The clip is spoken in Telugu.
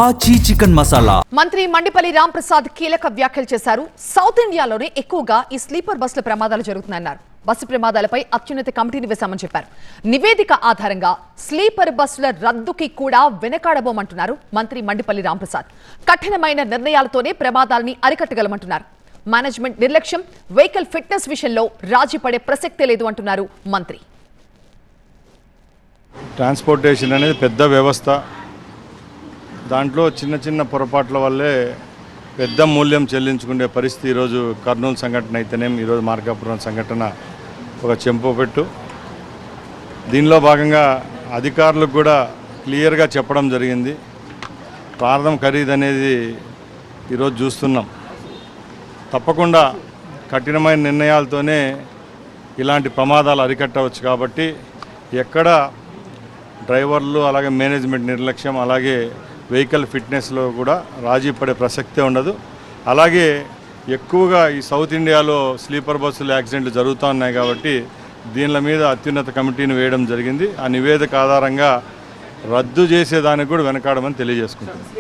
ఆచి చికెన్ మసాలా. మంత్రి మండిపల్లి రాంప్రసాద్ కీలక వ్యాఖ్యలు చేశారు. సౌత్ ఇండియాలోనే ఎక్కువగా ఈ స్లీపర్ బస్సుల ప్రమాదాలు జరుగుతున్నాయన్నారు. బస్సు ప్రమాదాలపై అత్యున్నత కమిటీని వేశామని చెప్పారు. నివేదిక ఆధారంగా స్లీపర్ బస్సుల రద్దుకి కూడా వెనకాడబోమంటున్నారు మంత్రి మండిపల్లి రాంప్రసాద్. కఠినమైన నిర్ణయాలతోనే ప్రమాదాలని అరికట్టగలమంటున్నారు. మేనేజ్మెంట్ నిర్లక్ష్యం, వెహికల్ ఫిట్నెస్ విషయంలో రాజీ పడే ప్రసక్తే లేదు అంటున్నారు మంత్రి. ట్రాన్స్పోర్టేషన్ అనేది పెద్ద వ్యవస్థ. దాంట్లో చిన్న చిన్న పొరపాట్ల వల్లే పెద్ద మూల్యం చెల్లించుకునే పరిస్థితి ఈరోజు కర్నూలు సంఘటన అయితేనేం, ఈరోజు మార్కాపురం సంఘటన ఒక చెంపపెట్టు. దీనిలో భాగంగా అధికారులకు కూడా క్లియర్గా చెప్పడం జరిగింది. ప్రార్థన ఖరీదు అనేది ఈరోజు చూస్తున్నాం. తప్పకుండా కఠినమైన నిర్ణయాలతోనే ఇలాంటి ప్రమాదాలు అరికట్టవచ్చు. కాబట్టి ఎక్కడ డ్రైవర్లు అలాగే మేనేజ్మెంట్ నిర్లక్ష్యం, అలాగే వెహికల్ ఫిట్నెస్లో కూడా రాజీ పడే ప్రసక్తే ఉండదు. అలాగే ఎక్కువగా ఈ సౌత్ ఇండియాలో స్లీపర్ బస్సులు యాక్సిడెంట్లు జరుగుతూ ఉన్నాయి. కాబట్టి దీనిల మీద అత్యున్నత కమిటీని వేయడం జరిగింది. ఆ నివేదిక ఆధారంగా రద్దు చేసేదానికి కూడా వెనకాడమని తెలియజేసుకుంటున్నాం.